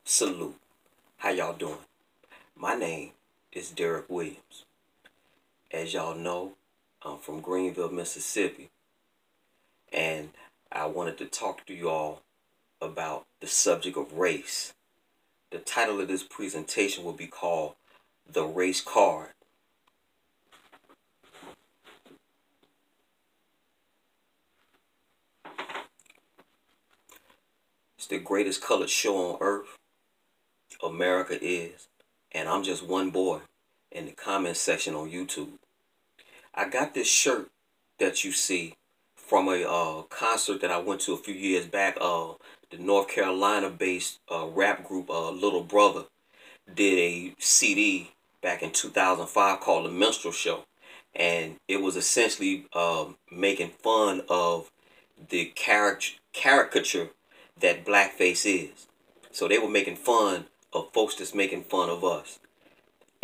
Salute. How y'all doing? My name is Derek Williams. As y'all know, I'm from Greenville, Mississippi, and I wanted to talk to you all about the subject of race. The title of this presentation will be called The Race Card. It's the greatest colored show on earth. America is. And I'm just one boy in the comment section on YouTube. I got this shirt that you see from a concert that I went to a few years back. The North Carolina-based rap group Little Brother did a CD back in 2005 called The Minstrel Show. And it was essentially making fun of the caricature that blackface is. So they were making fun of folks that's making fun of us.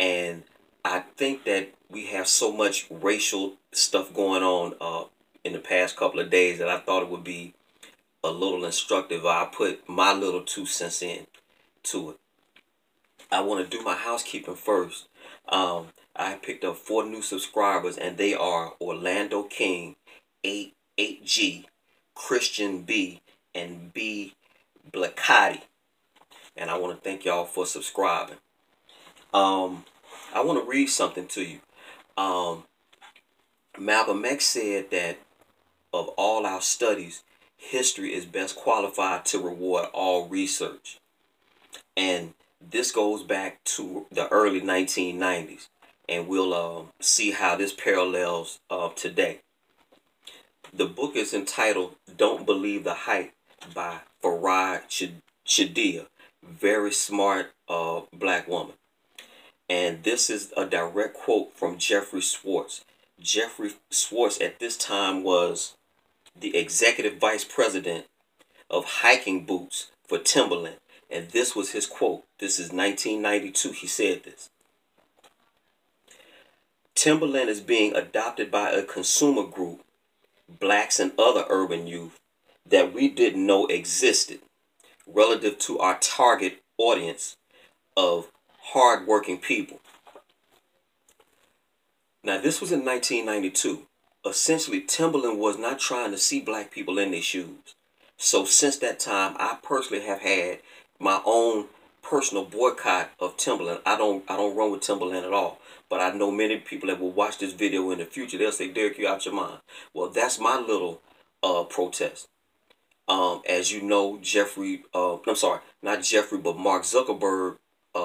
And I think that we have so much racial stuff going on in the past couple of days that I thought it would be a little instructive. I put my little 2 cents in to it. I want to do my housekeeping first. I picked up 4 new subscribers, and they are Orlando King, 8G, Christian B, and B Blacati. And I want to thank y'all for subscribing. I want to read something to you. Malcolm X said that of all our studies, history is best qualified to reward all research. And this goes back to the early 1990s. And we'll see how this parallels today. The book is entitled Don't Believe the Hype by Farad Shadia. Very smart black woman. And this is a direct quote from Jeffrey Schwartz. Jeffrey Schwartz at this time was the executive vice president of hiking boots for Timberland. And this was his quote. This is 1992. He said this. Timberland is being adopted by a consumer group, blacks and other urban youth, that we didn't know existed relative to our target audience of hardworking people. Now, this was in 1992. Essentially, Timberland was not trying to see black people in their shoes. So since that time, I personally have had my own personal boycott of Timberland. I don't run with Timberland at all. But I know many people that will watch this video in the future, they'll say, Derek, you out your mind. Well, that's my little protest. As you know, not Jeffrey, but Mark Zuckerberg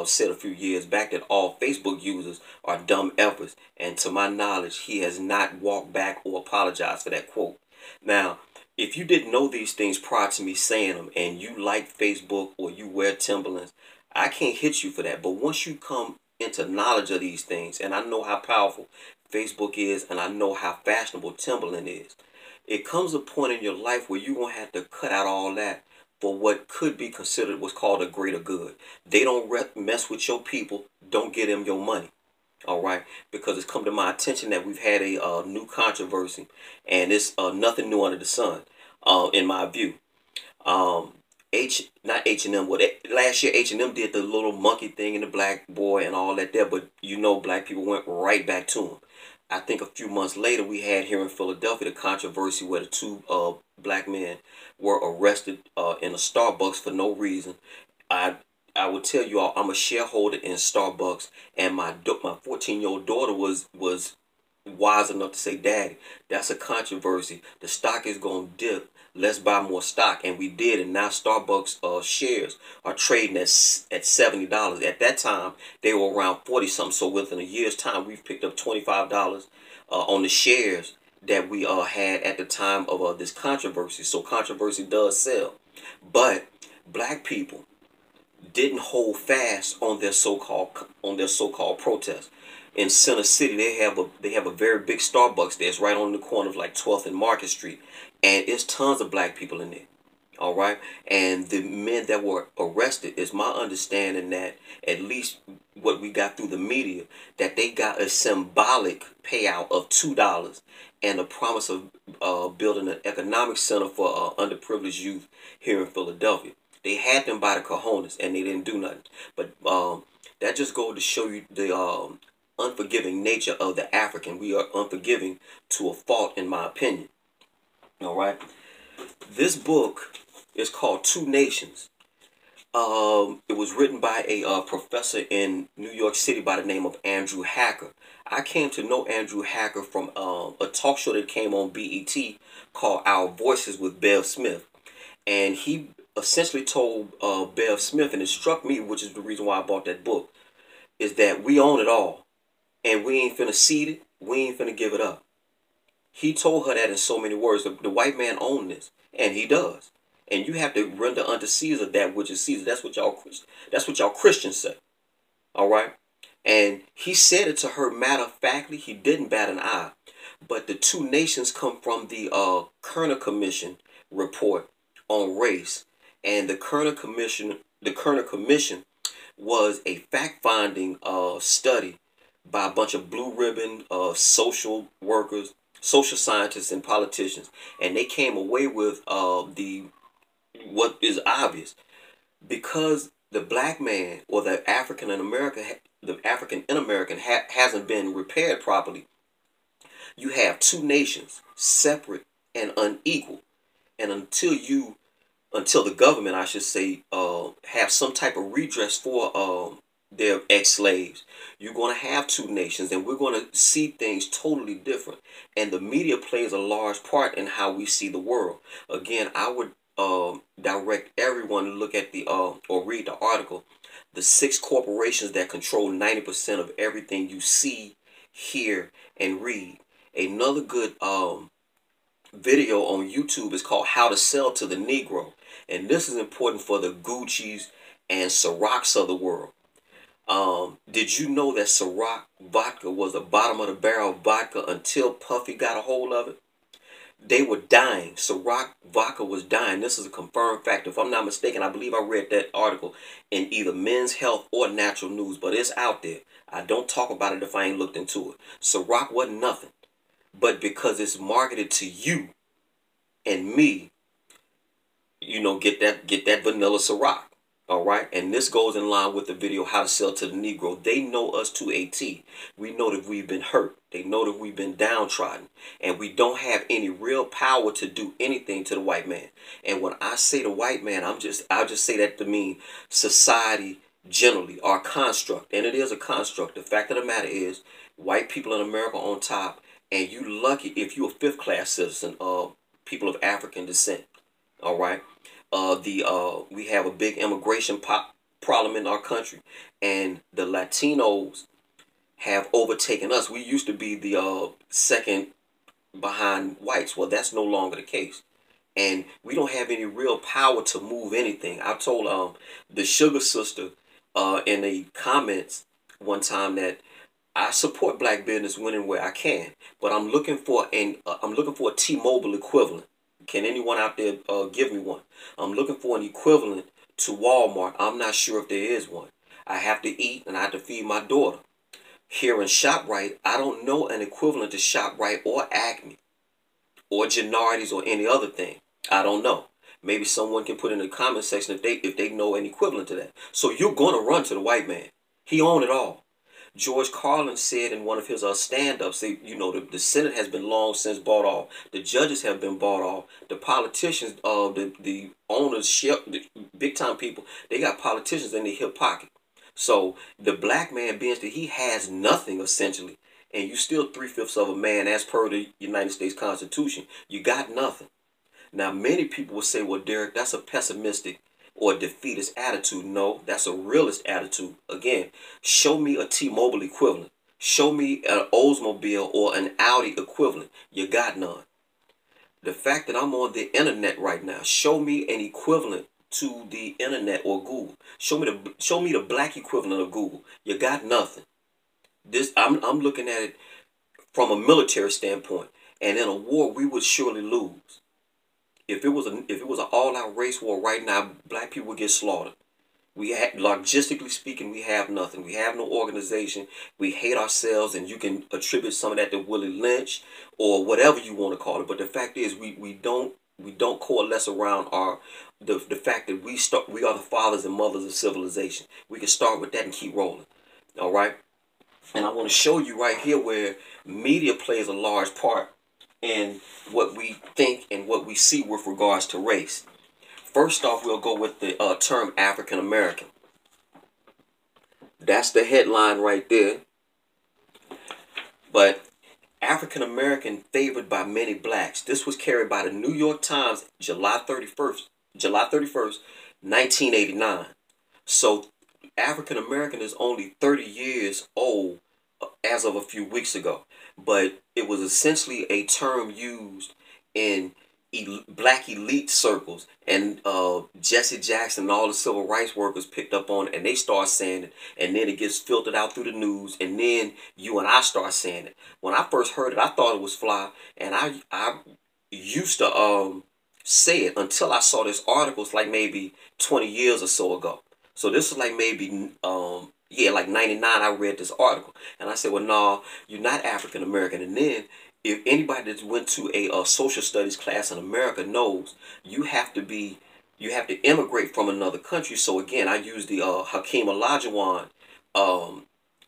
said a few years back that all Facebook users are dumb effers. And to my knowledge, he has not walked back or apologized for that quote. Now, if you didn't know these things prior to me saying them and you like Facebook or you wear Timberlands, I can't hit you for that. But once you come into knowledge of these things, and I know how powerful Facebook is, and I know how fashionable Timberland is, it comes a point in your life where you're going to have to cut out all that for what could be considered what's called a greater good. They don't mess with your people. Don't give them your money. All right? Because it's come to my attention that we've had a new controversy. And it's nothing new under the sun, in my view. Not H&M. Last year, H&M did the little monkey thing in the black boy and all that there. But, you know, black people went right back to him. I think a few months later, we had here in Philadelphia the controversy where the 2 black men were arrested in a Starbucks for no reason. I would tell you all, I'm a shareholder in Starbucks, and my 14-year-old daughter was wise enough to say, Daddy, that's a controversy. The stock is going to dip. Let's buy more stock. And we did. And now Starbucks shares are trading at $70. At that time, they were around 40-something. So within a year's time, we've picked up $25 on the shares that we had at the time of this controversy. So controversy does sell. But black people didn't hold fast on their so-called protest. In Center City, they have a very big Starbucks there. It's right on the corner of like 12th and Market Street. And it's tons of black people in there. All right. And the men that were arrested, is my understanding that at least what we got through the media, that they got a symbolic payout of $2 and a promise of building an economic center for underprivileged youth here in Philadelphia. They had them by the cojones, and they didn't do nothing. But that just goes to show you the unforgiving nature of the African. We are unforgiving to a fault, in my opinion. All right. This book is called Two Nations. It was written by a professor in New York City by the name of Andrew Hacker. I came to know Andrew Hacker from a talk show that came on BET called Our Voices with Bev Smith. And he essentially told Bev Smith, and it struck me, which is the reason why I bought that book, is that we own it all. And we ain't finna cede it. We ain't finna give it up. He told her that in so many words. The white man owned this, and he does. And you have to render unto Caesar that which is Caesar. That's what y'all Christians say. All right. And he said it to her matter of factly. He didn't bat an eye. But the two nations come from the Kerner Commission report on race, and the Kerner Commission was a fact-finding study by a bunch of blue ribbon social workers, social scientists, and politicians, and they came away with the what is obvious, because the black man or the African in America, hasn't been repaired properly. You have two nations, separate and unequal, and until the government, I should say, have some type of redress for their ex-slaves, you're going to have two nations, and we're going to see things totally different. And the media plays a large part in how we see the world. Again, I would direct everyone to look at the or read the article, The 6 Corporations That Control 90% of Everything You See, Hear, and Read. Another good video on YouTube is called How to Sell to the Negro. And this is important for the Gucci's and Cirocs of the world. Did you know that Ciroc vodka was the bottom of the barrel vodka until Puffy got a hold of it? They were dying. Ciroc vodka was dying. This is a confirmed fact. If I'm not mistaken, I believe I read that article in either Men's Health or Natural News, but it's out there. I don't talk about it if I ain't looked into it. Ciroc wasn't nothing. But because it's marketed to you and me, you know, get that vanilla Ciroc. All right. And this goes in line with the video How to Sell to the Negro. They know us to a T. We know that we've been hurt. They know that we've been downtrodden. And we don't have any real power to do anything to the white man. And when I say the white man, I'll just say that to mean society generally, our construct. And it is a construct. The fact of the matter is, white people in America on top, and you lucky if you're a fifth class citizen of people of African descent. All right. We have a big immigration problem in our country, and the Latinos have overtaken us. We used to be the second behind whites. Well, that's no longer the case, and we don't have any real power to move anything. I told the Sugar Sister in the comments one time that I support black business when and where I can, but I'm looking for a T-Mobile equivalent. Can anyone out there give me one? I'm looking for an equivalent to Walmart. I'm not sure if there is one. I have to eat and I have to feed my daughter. Here in ShopRite, I don't know an equivalent to ShopRite or Acme or Gennardi's or any other thing. I don't know. Maybe someone can put in the comment section if they know an equivalent to that. So you're going to run to the white man. He owned it all. George Carlin said in one of his stand-ups, you know, the Senate has been long since bought off. The judges have been bought off. The politicians, the owners, the big-time people, they got politicians in their hip pocket. So the black man, being that he has nothing, essentially, and you still 3/5 of a man as per the United States Constitution, you got nothing. Now, many people will say, well, Derek, that's a pessimistic or defeatist attitude. No, that's a realist attitude. Again, show me a T-Mobile equivalent. Show me an Oldsmobile or an Audi equivalent. You got none. The fact that I'm on the internet right now, show me an equivalent to the internet or Google. Show me the black equivalent of Google. You got nothing. I'm looking at it from a military standpoint, and in a war we would surely lose. If it was an all-out race war right now, black people would get slaughtered. Logistically speaking, we have nothing. We have no organization. We hate ourselves, and you can attribute some of that to Willie Lynch or whatever you want to call it. But the fact is, we don't coalesce around the fact that we are the fathers and mothers of civilization. We can start with that and keep rolling. All right. And I want to show you right here where media plays a large part in what we think and what we see with regards to race. First off, we'll go with the term African American. That's the headline right there. But African American favored by many blacks. This was carried by the New York Times July 31st, 1989. So African American is only 30 years old as of a few weeks ago. But it was essentially a term used in black elite circles, and Jesse Jackson and all the civil rights workers picked up on it, and they start saying it, and then it gets filtered out through the news, and then you and I start saying it. When I first heard it, I thought it was fly, and I used to say it until I saw this article. It's like maybe 20 years or so ago. So this is like maybe like 99. I read this article, and I said, well, no, you're not African American. And then if anybody that went to a social studies class in America knows you have to immigrate from another country. So again, I use the Hakeem Olajuwon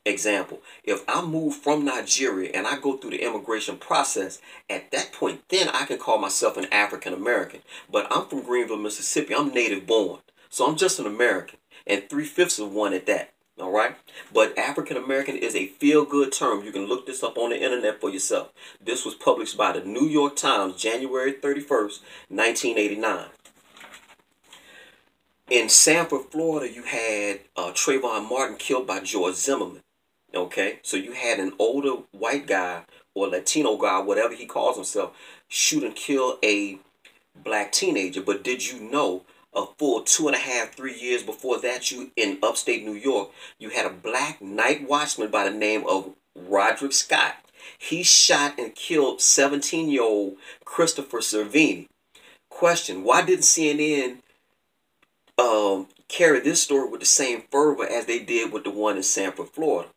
example. If I move from Nigeria and I go through the immigration process, at that point, then I can call myself an African American. But I'm from Greenville, Mississippi. I'm native born. So I'm just an American, and 3/5 of one at that. All right. But African American is a feel-good term. You can look this up on the internet for yourself. This was published by the New York Times, January 31st, 1989. In Sanford, Florida, you had Trayvon Martin killed by George Zimmerman. Okay. So you had an older white guy or Latino guy, whatever he calls himself, shoot and kill a black teenager. But did you know a full 2.5, 3 years before that, you in upstate New York, you had a black night watchman by the name of Roderick Scott. He shot and killed 17-year-old Christopher Cervini. Question: why didn't CNN carry this story with the same fervor as they did with the one in Sanford, Florida?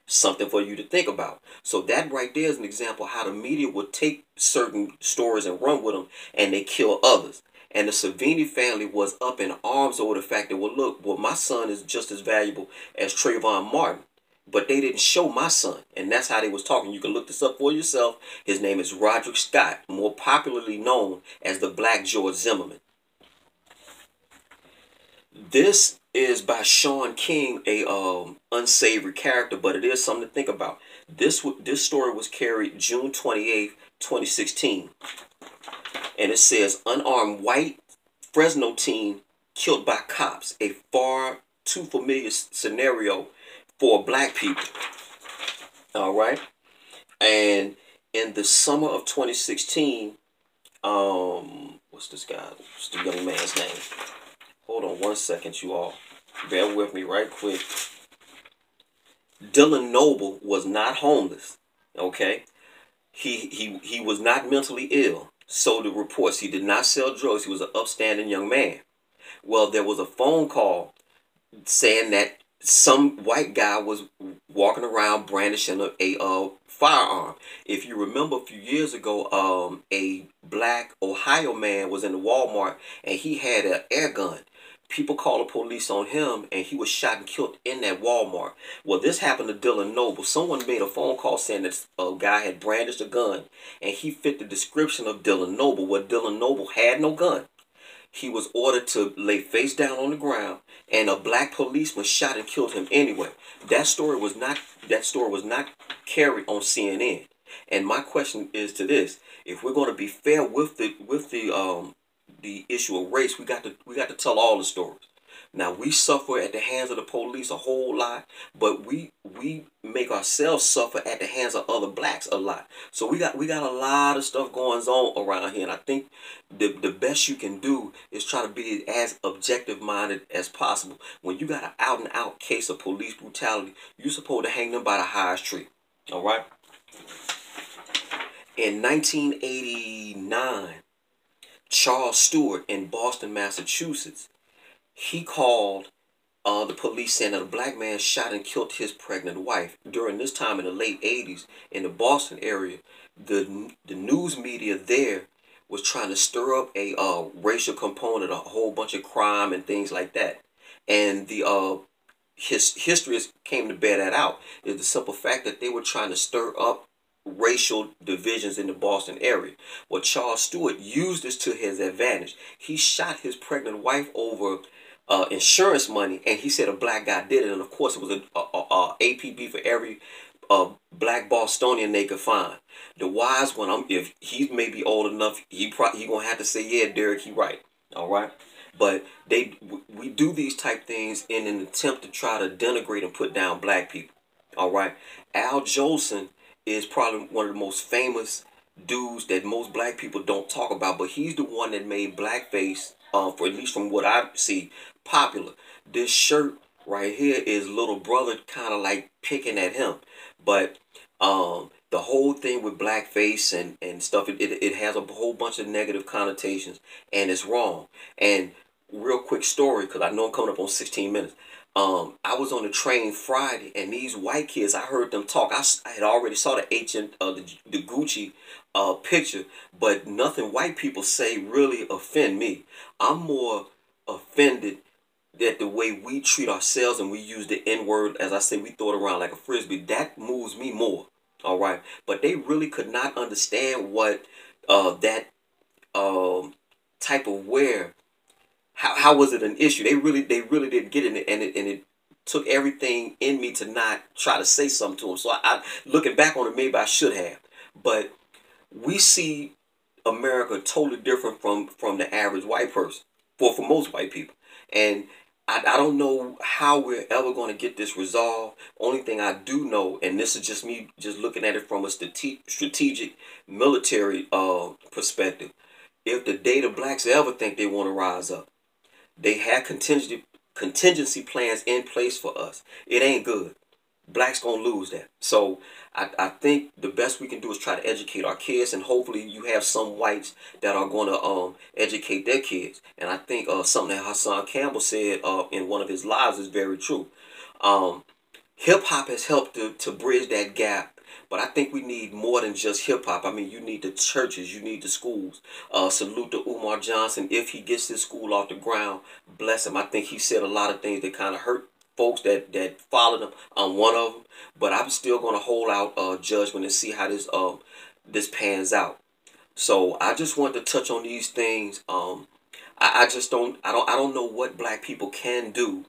Something for you to think about. So that right there is an example of how the media would take certain stories and run with them, and they kill others. And the Cervini family was up in arms over the fact that, well, look, well, my son is just as valuable as Trayvon Martin. But they didn't show my son. And that's how they was talking. You can look this up for yourself. His name is Roderick Scott, more popularly known as the Black George Zimmerman. This is by Sean King, a unsavory character, but it is something to think about. This story was carried June 28th, 2016. And it says, unarmed white Fresno teen killed by cops. A far too familiar scenario for black people. All right. And in the summer of 2016, what's this guy? What's the young man's name? Hold on 1 second, you all. Bear with me right quick. Dylan Noble was not homeless. Okay. He was not mentally ill. So the reports, he did not sell drugs. He was an upstanding young man. Well, there was a phone call saying that some white guy was walking around brandishing a firearm. If you remember a few years ago, a black Ohio man was in the Walmart and he had an air gun. People called the police on him and he was shot and killed in that Walmart. Well, this happened to Dylan Noble. Someone made a phone call saying that a guy had brandished a gun and he fit the description of Dylan Noble. Well, Dylan Noble had no gun. He was ordered to lay face down on the ground, and a black policeman shot and killed him anyway. That story was not carried on CNN. And my question is to this: if we're going to be fair with the issue of race, we got to tell all the stories. Now, we suffer at the hands of the police a whole lot, but we make ourselves suffer at the hands of other blacks a lot. So we got a lot of stuff going on around here, and I think the best you can do is try to be as objective minded as possible. When you got an out and out case of police brutality, you're supposed to hang them by the highest tree. All right. In 1989, Charles Stewart in Boston, Massachusetts, he called the police saying that a black man shot and killed his pregnant wife. During this time in the late 80s in the Boston area, the news media there was trying to stir up a racial component, a whole bunch of crime and things like that. And the his history came to bear that out. Is the simple fact that they were trying to stir up racial divisions in the Boston area. Well, Charles Stewart used this to his advantage. He shot his pregnant wife over insurance money, and he said a black guy did it. And of course, it was a APB for every black Bostonian they could find. The wise one, if he may be old enough, he gonna have to say, yeah, Derek, he right. All right. But we do these type things in an attempt to try to denigrate and put down black people. All right. Al Jolson is probably one of the most famous dudes that most black people don't talk about, but he's the one that made blackface, for at least from what I see, popular. This shirt right here is little brother kind of like picking at him, but the whole thing with blackface and stuff, it has a whole bunch of negative connotations, and it's wrong. And real quick story, because I know I'm coming up on 16 minutes. I was on the train Friday, and these white kids, I heard them talk. I had already saw the the Gucci picture, but nothing white people say really offend me. I'm more offended that the way we treat ourselves and we use the N-word, as I say, we throw it around like a frisbee. That moves me more. All right, but they really could not understand what that type of wear. How was it an issue? They really didn't get it, and it took everything in me to not try to say something to them. So I looking back on it, maybe I should have. But we see America totally different from the average white person, for most white people, and I don't know how we're ever going to get this resolved. Only thing I do know, and this is just me just looking at it from a strategic military perspective, if the day the blacks ever think they want to rise up, they have contingency plans in place for us. It ain't good. Blacks gonna lose that. So I think the best we can do is try to educate our kids, and hopefully you have some whites that are gonna educate their kids. And I think something that Hassan Campbell said in one of his lives is very true. Hip hop has helped to bridge that gap, but I think we need more than just hip hop. I mean, you need the churches, you need the schools. Salute to Umar Johnson. If he gets his school off the ground, bless him. I think he said a lot of things that kind of hurt folks that followed him. I'm one of them, but I'm still going to hold out judgment and see how this pans out. So I just want to touch on these things. I just I don't know what black people can do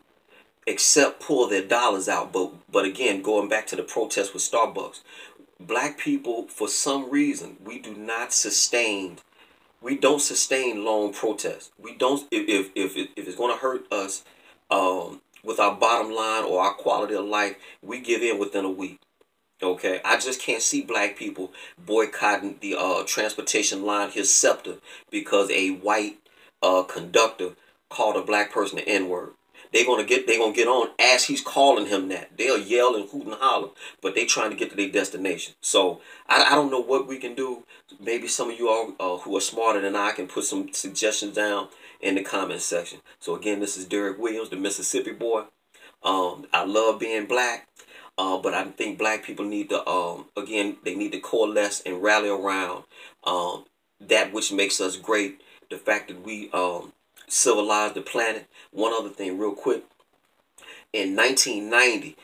except pull their dollars out. But again, going back to the protest with Starbucks, black people, for some reason, we don't sustain long protests. We don't, if it's going to hurt us with our bottom line or our quality of life, we give in within a week. Okay, I just can't see black people boycotting the transportation line, his scepter, because a white conductor called a black person the N-word. They gonna get on as he's calling him that. They'll yell and hoot and holler, but they trying to get to their destination. So I don't know what we can do. Maybe some of you all who are smarter than I can put some suggestions down in the comment section. So again, this is Derek Williams, the Mississippi boy. I love being black, but I think black people need to again, they need to coalesce and rally around that which makes us great. The fact that we civilized the planet. One other thing real quick. In 1990,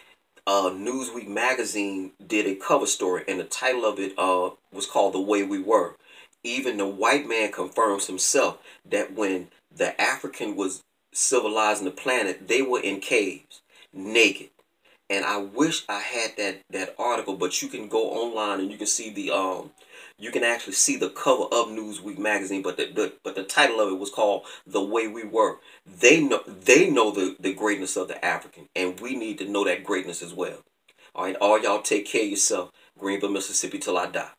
Newsweek magazine did a cover story, and the title of it was called The Way We Were. Even the white man confirms himself that when the African was civilizing the planet, they were in caves, naked. And I wish I had that article, but you can go online and you can see the you can actually see the cover of Newsweek magazine, but the title of it was called The Way We Were. They know the greatness of the African, and we need to know that greatness as well. All right, all y'all take care of yourself. Greenville, Mississippi till I die.